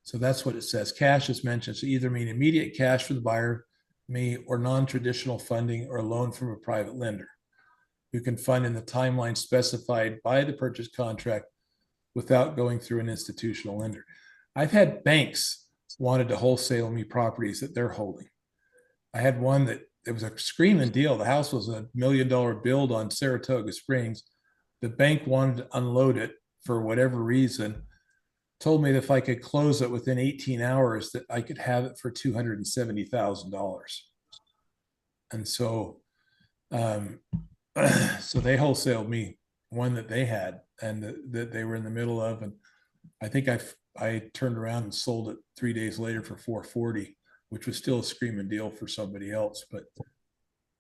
So that's what it says. Cash is mentioned. So either mean immediate cash from the buyer, me, or non-traditional funding or a loan from a private lender who can fund in the timeline specified by the purchase contract without going through an institutional lender. I've had banks wanted to wholesale me properties that they're holding. I had one that it was a screaming deal. The house was $1 million build on Saratoga Springs. The bank wanted to unload it for whatever reason, told me that if I could close it within 18 hours, that I could have it for $270,000. And so, so they wholesaled me one that they had and that they were in the middle of. And I think I turned around and sold it 3 days later for $440, which was still a screaming deal for somebody else.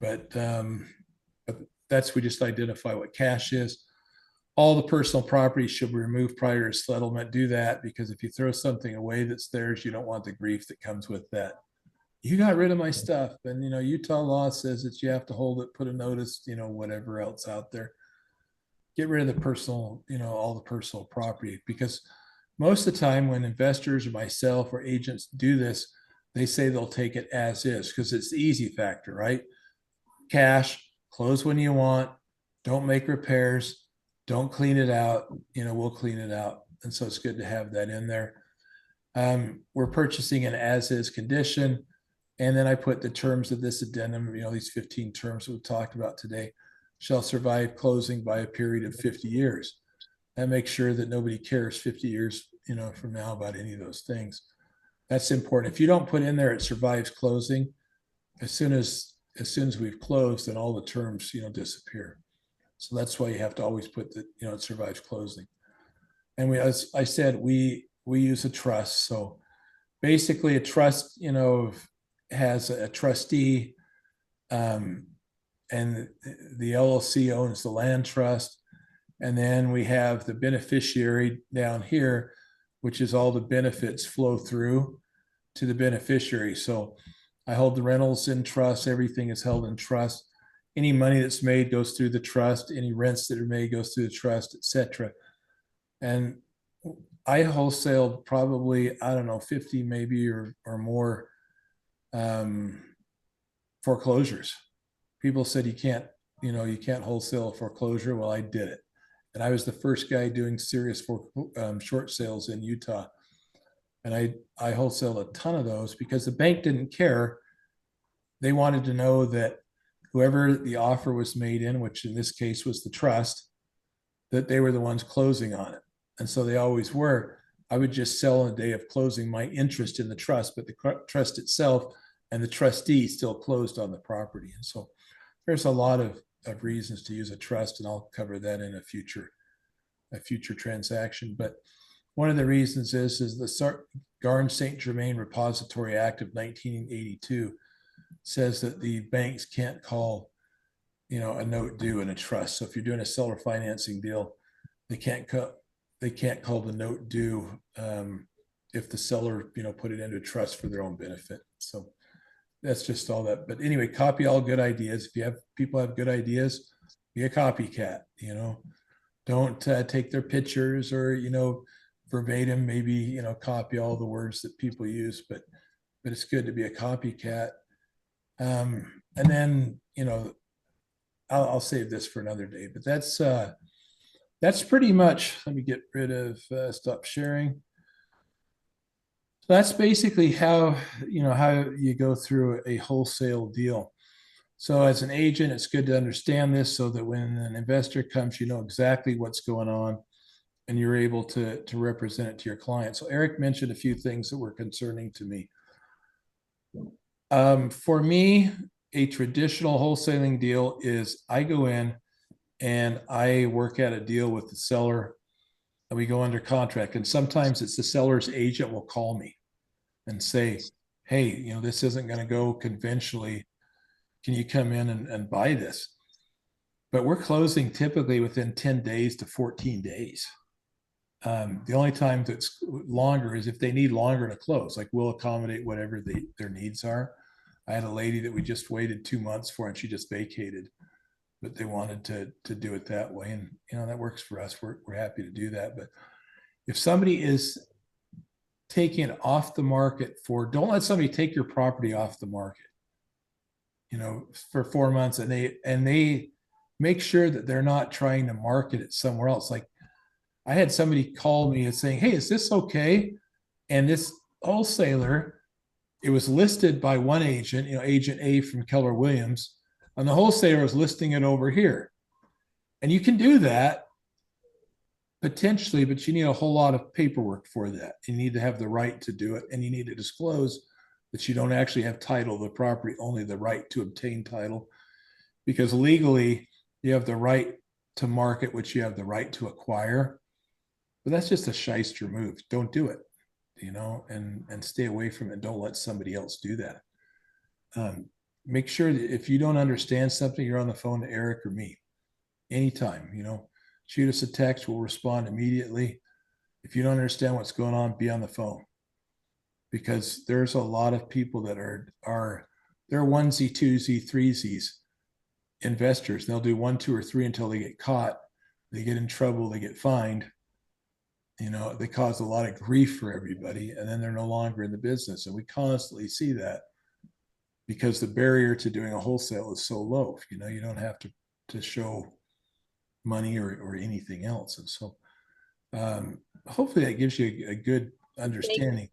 But that's, we just identify what cash is. All the personal property should be removed prior to settlement. Do that, because if you throw something away that's theirs, you don't want the grief that comes with that. you got rid of my stuff. And, Utah law says that you have to hold it, put a notice, whatever else out there. Get rid of the personal, all the personal property, because most of the time when investors or myself or agents do this, they say they'll take it as is because it's the easy factor, right? Cash, close when you want, don't make repairs, don't clean it out, we'll clean it out. And so it's good to have that in there. We're purchasing an as is condition. And then I put the terms of this addendum, these 15 terms we've talked about today, shall survive closing by a period of 50 years. That makes sure that nobody cares 50 years, from now about any of those things. That's important. If you don't put in there, it survives closing, as soon as we've closed, then all the terms, disappear. So that's why you have to always put that, it survives closing. And as I said, we use a trust. So basically a trust, has a trustee, and the LLC owns the land trust. And then we have the beneficiary down here, which is all the benefits flow through to the beneficiary. So I hold the rentals in trust. Everything is held in trust. Any money that's made goes through the trust. Any rents that are made goes through the trust, etc. And I wholesaled probably, I don't know, 50 maybe or more foreclosures. People said you can't wholesale a foreclosure. Well, I did it. And I was the first guy doing serious short sales in Utah. And I wholesaled a ton of those because the bank didn't care. They wanted to know that whoever the offer was made in, which in this case was the trust, that they were the ones closing on it. And so they always were. I would just sell on the day of closing my interest in the trust, but the trust itself and the trustee still closed on the property. And so there's a lot of reasons to use a trust, and I'll cover that in a future transaction. But one of the reasons is the Garn St. Germain Repository Act of 1982 says that the banks can't call, a note due in a trust. So if you're doing a seller financing deal, they can't call the note due if the seller, put it into a trust for their own benefit. So that's just all that. But anyway, copy all good ideas. If you have people have good ideas, be a copycat. Don't take their pictures or verbatim. Maybe copy all the words that people use, but it's good to be a copycat. And then I'll save this for another day. But that's pretty much. Let me get rid of stop sharing. So that's basically how you go through a wholesale deal. So as an agent, it's good to understand this so that when an investor comes, you know exactly what's going on and you're able to represent it to your client. So Eric mentioned a few things that were concerning to me. For me, a traditional wholesaling deal is I go in and I work out a deal with the seller and we go under contract. And sometimes it's the seller's agent will call me and say, hey, this isn't going to go conventionally. Can you come in and buy this? But we're closing typically within 10 days to 14 days. The only time that's longer is if they need longer to close, like we'll accommodate whatever their needs are. I had a lady that we just waited 2 months for and she just vacated, but they wanted to do it that way. And, that works for us. We're happy to do that. But if somebody is taking it off the market don't let somebody take your property off the market, for 4 months and they make sure that they're not trying to market it somewhere else. Like I had somebody call me and saying, hey, is this okay? And this wholesaler, it was listed by one agent, agent A from Keller Williams, and the wholesaler was listing it over here. And you can do that potentially, but you need a whole lot of paperwork for that. You need to have the right to do it, and you need to disclose that you don't actually have title of the property, only the right to obtain title, because legally you have the right to market, which you have the right to acquire. But that's just a shyster move. Don't do it, and stay away from it. Don't let somebody else do that. Make sure that if you don't understand something, you're on the phone to Eric or me anytime. Shoot us a text. We'll respond immediately. If you don't understand what's going on, be on the phone. because there's a lot of people that are they're onesie, twosie, threesies investors. They'll do one, two, or three until they get caught. They get in trouble. They get fined. They cause a lot of grief for everybody, and then they're no longer in the business. And we constantly see that because the barrier to doing a wholesale is so low. You don't have to show money or anything else. And so hopefully that gives you a good understanding.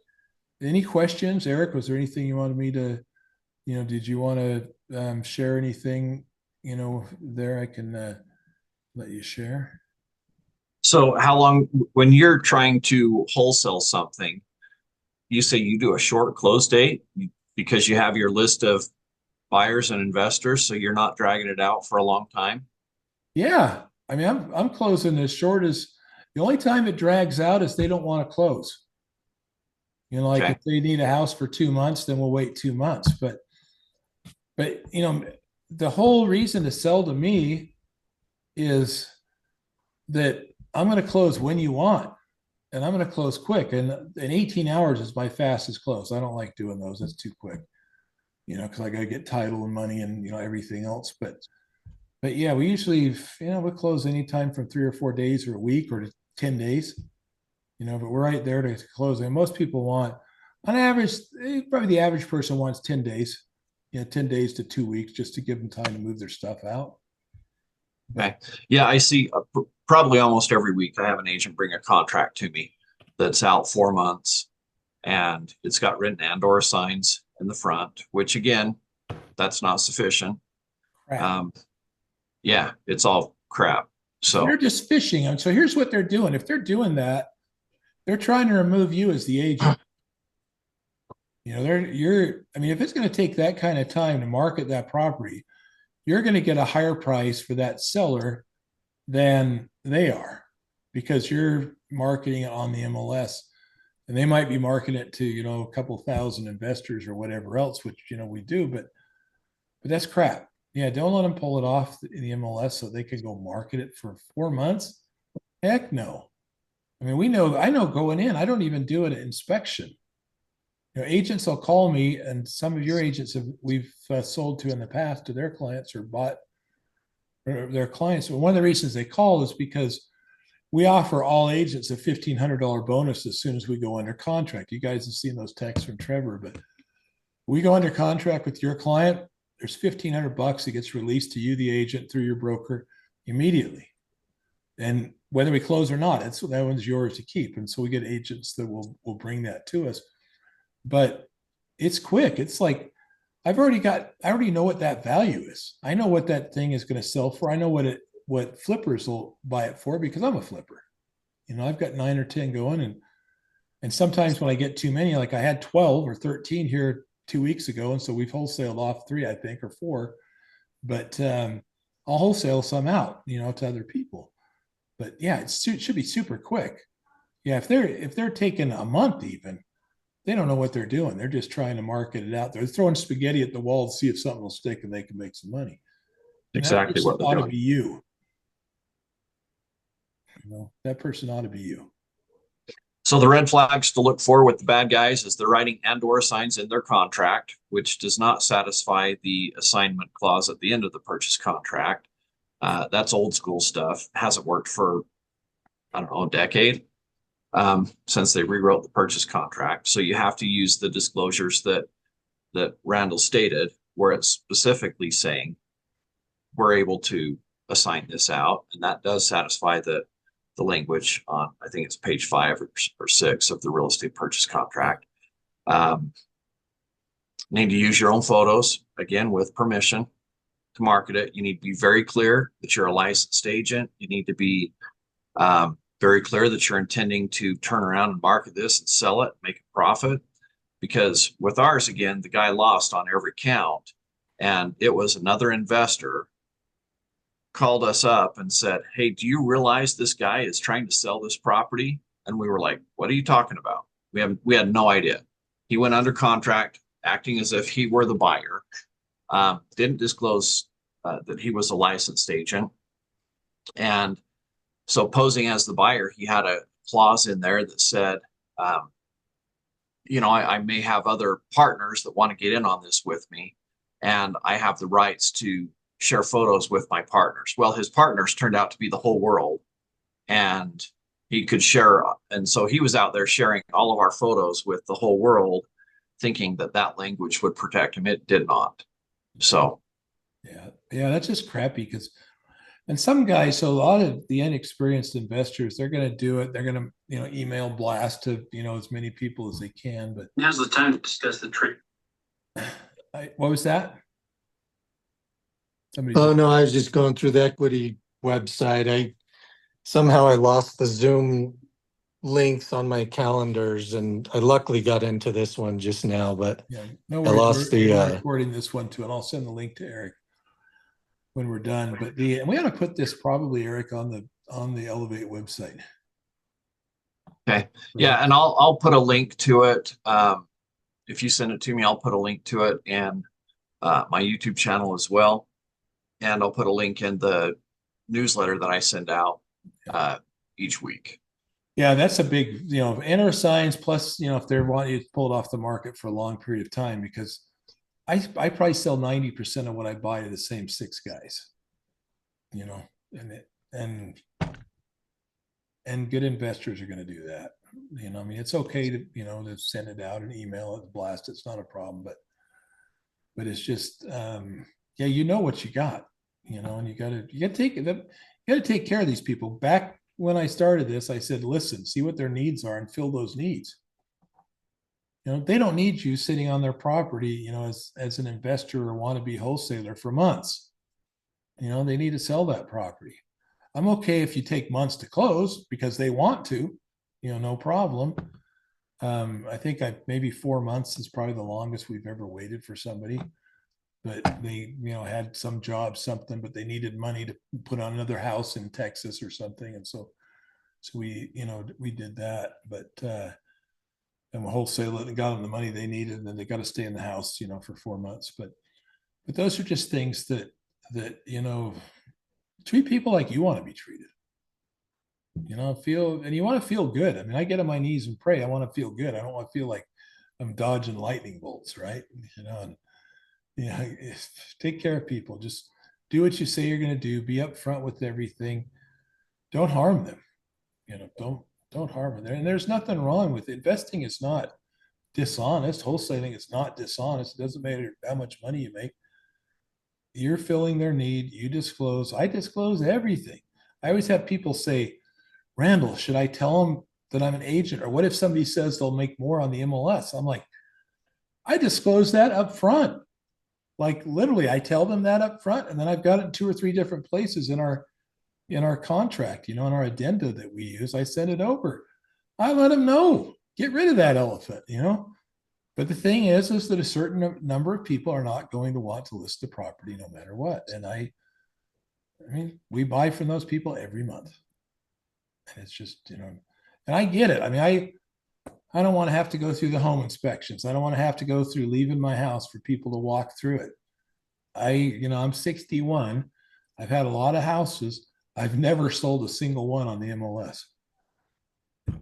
Any questions, Eric? Was there anything you wanted me to, did you want to share anything, there I can let you share? So how long, when you're trying to wholesale something, you say you do a short close date because you have your list of buyers and investors, so you're not dragging it out for a long time? Yeah. I mean, I'm closing as short as the only time it drags out is they don't want to close. Like Okay. if they need a house for 2 months, then we'll wait 2 months. But the whole reason to sell to me is that I'm going to close when you want, and I'm going to close quick. And 18 hours is my fastest close. I don't like doing those. That's too quick, because I got to get title and money and everything else. But yeah, we usually we close anytime from 3 or 4 days or a week or 10 days. But we're right there to close. And most people want, on average, probably the average person wants 10 days, 10 days to 2 weeks just to give them time to move their stuff out. Okay. Yeah, I see probably almost every week I have an agent bring a contract to me that's out 4 months, and it's got written and/or signs in the front, which again, that's not sufficient. Crap. Yeah, it's all crap. So they're So just fishing. And so here's what they're doing. If they're doing that, they're trying to remove you as the agent. I mean, if it's going to take that kind of time to market that property, you're going to get a higher price for that seller than they are because you're marketing it on the MLS, and they might be marketing it to, a couple thousand investors or whatever else, which, we do, but that's crap. Yeah. Don't let them pull it off in the MLS so they can go market it for 4 months. Heck no. I mean, I know going in, I don't even do an inspection. Agents will call me, and some of your agents we've sold to in the past to their clients or bought their clients. But one of the reasons they call is because we offer all agents a $1,500 bonus as soon as we go under contract. You guys have seen those texts from Trevor, but we go under contract with your client, there's $1,500 that gets released to you, the agent, through your broker immediately. And whether we close or not, that one's yours to keep. And so we get agents that will bring that to us. But it's quick. It's like I already know what that value is. I know what that thing is going to sell for. I know what flippers will buy it for because I'm a flipper. I've got 9 or 10 going, and sometimes when I get too many, like I had 12 or 13 here 2 weeks ago, and so we've wholesaled off 3, I think, or 4. But I'll wholesale some out, to other people. But yeah, it should be super quick. Yeah, if they're taking a month even, they don't know what they're doing. They're just trying to market it out. They're throwing spaghetti at the wall to see if something will stick and they can make some money. And exactly what they're ought to doing. be you. That person ought to be you. So the red flags to look for with the bad guys is they're writing and/or signs in their contract, which does not satisfy the assignment clause at the end of the purchase contract. That's old school stuff. Hasn't worked for, I don't know, a decade since they rewrote the purchase contract. So you have to use the disclosures that Randall stated, where it's specifically saying we're able to assign this out, and that does satisfy the language on, I think it's page 5 or 6 of the real estate purchase contract. Need to use your own photos, again, with permission to market it. You need to be very clear that you're a licensed agent. You need to be very clear that you're intending to turn around and market this and sell it, make a profit. Because with ours, again, the guy lost on every count, and it was another investor called us up and said, "Hey, do you realize this guy is trying to sell this property?" And we were like, "What are you talking about?" We had no idea. He went under contract, acting as if he were the buyer. Didn't disclose that he was a licensed agent, and so posing as the buyer, he had a clause in there that said I may have other partners that want to get in on this with me, and I have the rights to share photos with my partners. Well, his partners turned out to be the whole world, and he could share. And so he was out there sharing all of our photos with the whole world, thinking that that language would protect him. It did not. So, yeah, that's just crappy because, and some guys, so a lot of the inexperienced investors, they're going to do it. They're going to, email blast to, as many people as they can. But now's the time to discuss the trade. What was that? Oh, no, I was just going through the equity website. I lost the Zoom links on my calendars, and I luckily got into this one just now, but yeah, no I worries. lost We're recording this one too, and I'll send the link to Eric when we're done. But and we ought to put this probably, Eric, on the Elevate website. okay. Yeah, and I'll put a link to it. If you send it to me, I'll put a link to it, and my YouTube channel as well. And I'll put a link in the newsletter that I send out each week. Yeah, that's a big, enter signs plus, if they want you to pull it off the market for a long period of time, because I probably sell 90% of what I buy to the same 6 guys, and good investors are going to do that. I mean, it's okay to, to send it out and email it, blast. It's not a problem, but it's just, yeah, what you got, and you got to take care of these people. Back when I started this, I said, listen, see what their needs are and fill those needs. They don't need you sitting on their property, as an investor or wannabe wholesaler for months. They need to sell that property. I'm okay if you take months to close because they want to, no problem. I think maybe 4 months is probably the longest we've ever waited for somebody. But they, had some job, something, but they needed money to put on another house in Texas or something. And so we, we did that, but, and we wholesaled it and got them the money they needed, and then they got to stay in the house, for 4 months. But those are just things that, treat people like you want to be treated. And you want to feel good. I mean, I get on my knees and pray. I want to feel good. I don't want to feel like I'm dodging lightning bolts, right? Take care of people. Just do what you say you're going to do. Be upfront with everything. Don't harm them. Don't harm them. And there's nothing wrong with it. Investing. Is not dishonest. Wholesaling is not dishonest. It doesn't matter how much money you make. You're filling their need. You disclose. I disclose everything. I always have people say, Randall, should I tell them that I'm an agent? Or what if somebody says they'll make more on the MLS? I'm like, I disclose that up front. Like literally, I tell them that up front, and then I've got it in 2 or 3 different places in our contract, in our addenda that we use. I send it over. I let them know, get rid of that elephant, But the thing is that a certain number of people are not going to want to list the property no matter what. And I mean, we buy from those people every month. And it's just, and I get it. I mean, I don't want to have to go through the home inspections. I don't want to have to go through leaving my house for people to walk through it. I'm 61. I've had a lot of houses. I've never sold a single one on the MLS.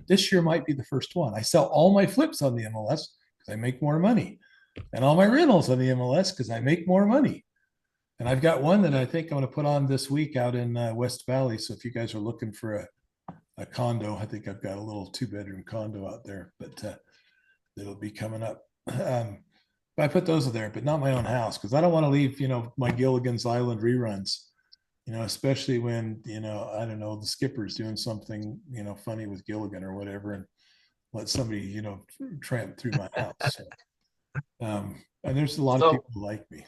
This year might be the first one. I sell all my flips on the MLS because I make more money, and all my rentals on the MLS because I make more money. And I've got one that I think I'm going to put on this week out in West Valley. So if you guys are looking for a condo, I think I've got a little 2-bedroom condo out there, but it'll be coming up. But I put those there, but not my own house, because I don't want to leave, my Gilligan's Island reruns, especially when, I don't know, the skipper's doing something, funny with Gilligan or whatever, and let somebody, tramp through my house. So, and there's a lot of people who like me.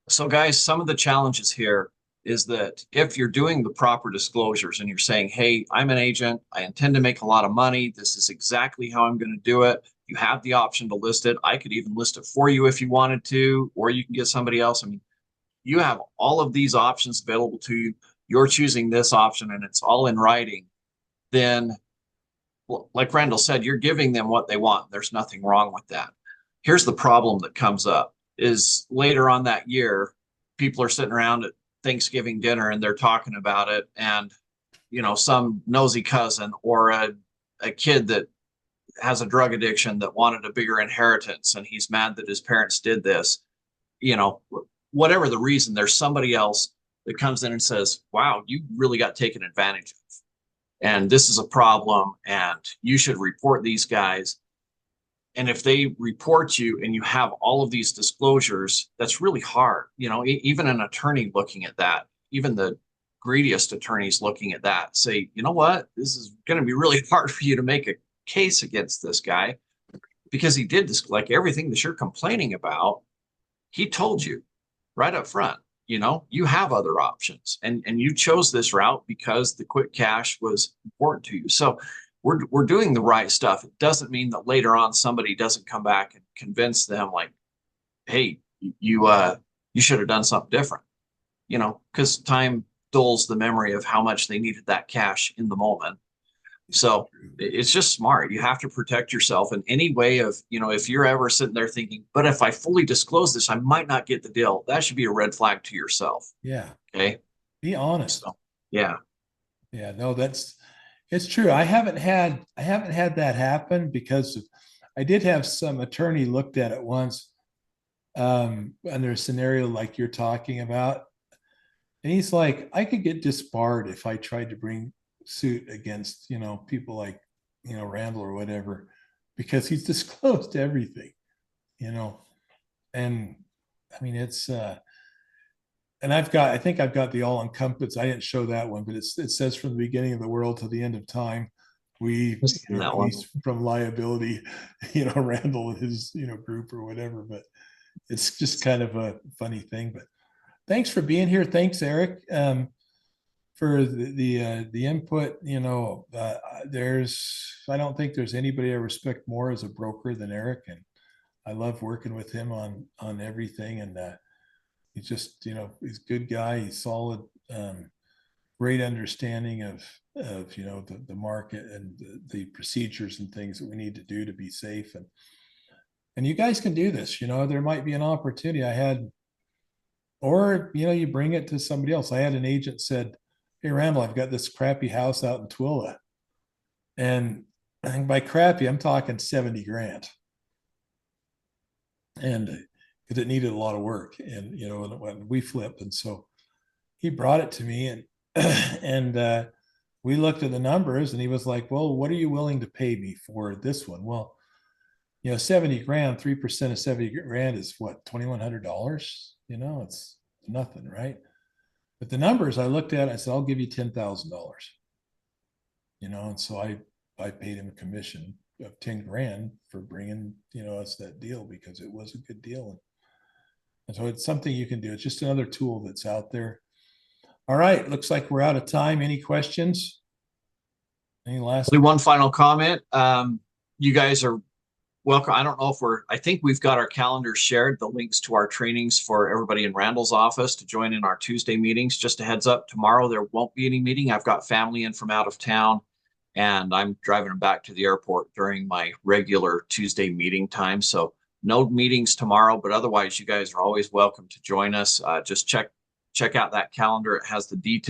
So guys, some of the challenges here is that if you're doing the proper disclosures and you're saying, hey, I'm an agent, I intend to make a lot of money, this is exactly how I'm going to do it. You have the option to list it. I could even list it for you if you wanted to, or you can get somebody else. I mean, you have all of these options available to you. You're choosing this option and it's all in writing. Then, like Randall said, you're giving them what they want. There's nothing wrong with that. Here's the problem that comes up is later on that year, people are sitting around at Thanksgiving dinner and they're talking about it, and some nosy cousin or a kid that has a drug addiction that wanted a bigger inheritance and he's mad that his parents did this, you know, whatever the reason, there's somebody else that comes in and says, wow, you really got taken advantage of. And this is a problem and you should report these guys. And if they report you and you have all of these disclosures, that's really hard. You know, even an attorney looking at that, even the greediest attorneys looking at that say, you know what, this is going to be really hard for you to make a case against this guy because he did this, like everything that you're complaining about, he told you right up front, you know, you have other options and you chose this route because the quick cash was important to you. So we're doing the right stuff. It doesn't mean that later on somebody doesn't come back and convince them like, hey, you should have done something different, you know, because time dulls the memory of how much they needed that cash in the moment. So it's just smart. You have to protect yourself in any way of, you know, if you're ever sitting there thinking, but if I fully disclose this, I might not get the deal. That should be a red flag to yourself. Yeah. Okay. Be honest. So, yeah. Yeah, no, it's true. I haven't had that happen because I did have some attorney looked at it once under a scenario like you're talking about. And he's like, I could get disbarred if I tried to bring suit against, you know, people like, you know, Randall or whatever, because he's disclosed everything, you know. And I mean, it's and I think I've got the all encompass. I didn't show that one, but it says from the beginning of the world to the end of time, we release from liability, you know, Randall and his, you know, group or whatever. But it's just kind of a funny thing. But thanks for being here. Thanks, Eric, for the input. You know, I don't think there's anybody I respect more as a broker than Eric, and I love working with him on everything. And he's just, you know, he's a good guy. He's solid, great understanding of you know, the market and the procedures and things that we need to do to be safe. And you guys can do this. You know, there might be an opportunity I had, or, you know, you bring it to somebody else. I had an agent said, hey, Randall, I've got this crappy house out in Twilla. And by crappy, I'm talking 70 grand. And because it needed a lot of work, and you know, when we flipped, and so he brought it to me, and and we looked at the numbers, and he was like, well, what are you willing to pay me for this one? Well, you know, 70 grand, 3% of 70 grand is what, $2,100? You know, it's nothing, right? But the numbers I looked at, I said, I'll give you $10,000. You know, and so I paid him a commission of 10 grand for bringing, you know, us that deal because it was a good deal. And so it's something you can do. It's just another tool that's out there. All right. Looks like we're out of time. Any questions? Any last? One final comment. You guys are welcome. I don't know if I think we've got our calendars shared, the links to our trainings for everybody in Randall's office to join in our Tuesday meetings. Just a heads up, tomorrow there won't be any meeting. I've got family in from out of town, and I'm driving them back to the airport during my regular Tuesday meeting time. So no meetings tomorrow, but otherwise you guys are always welcome to join us. Just check out that calendar. It has the details.